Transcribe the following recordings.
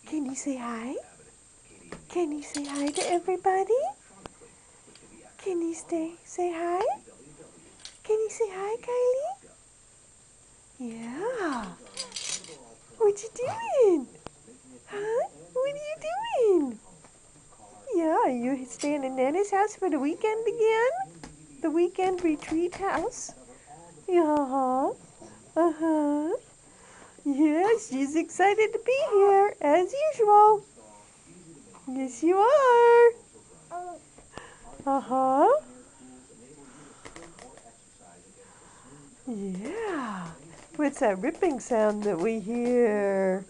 Can you say hi? Can you say hi to everybody? Can you say hi? Can you say hi, Kylie? Yeah. What you doing? Huh? What are you doing? Yeah, are you staying in Nana's house for the weekend again? The weekend retreat house? Yeah. Uh-huh. Yeah, she's excited to be here, as usual. Yes, you are. Uh-huh. Yeah. What's that ripping sound that we hear?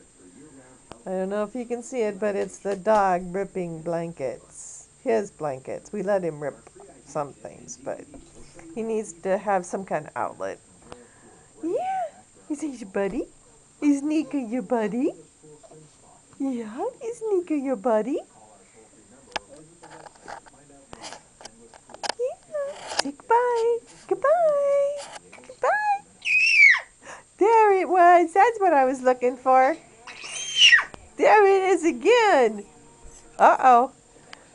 I don't know if you can see it, but it's the dog ripping blankets. His blankets. We let him rip some things, but he needs to have some kind of outlet. Yeah. Is he your buddy? Is Nika your buddy? Yeah. Is Nika your buddy? Yeah. Say goodbye. Goodbye. Goodbye. There it was. That's what I was looking for. There it is again. Uh-oh.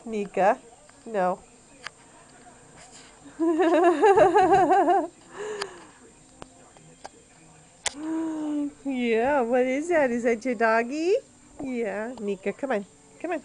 Nika. No. Yeah, what is that? Is that your doggy? Yeah, Nika, come on. Come on.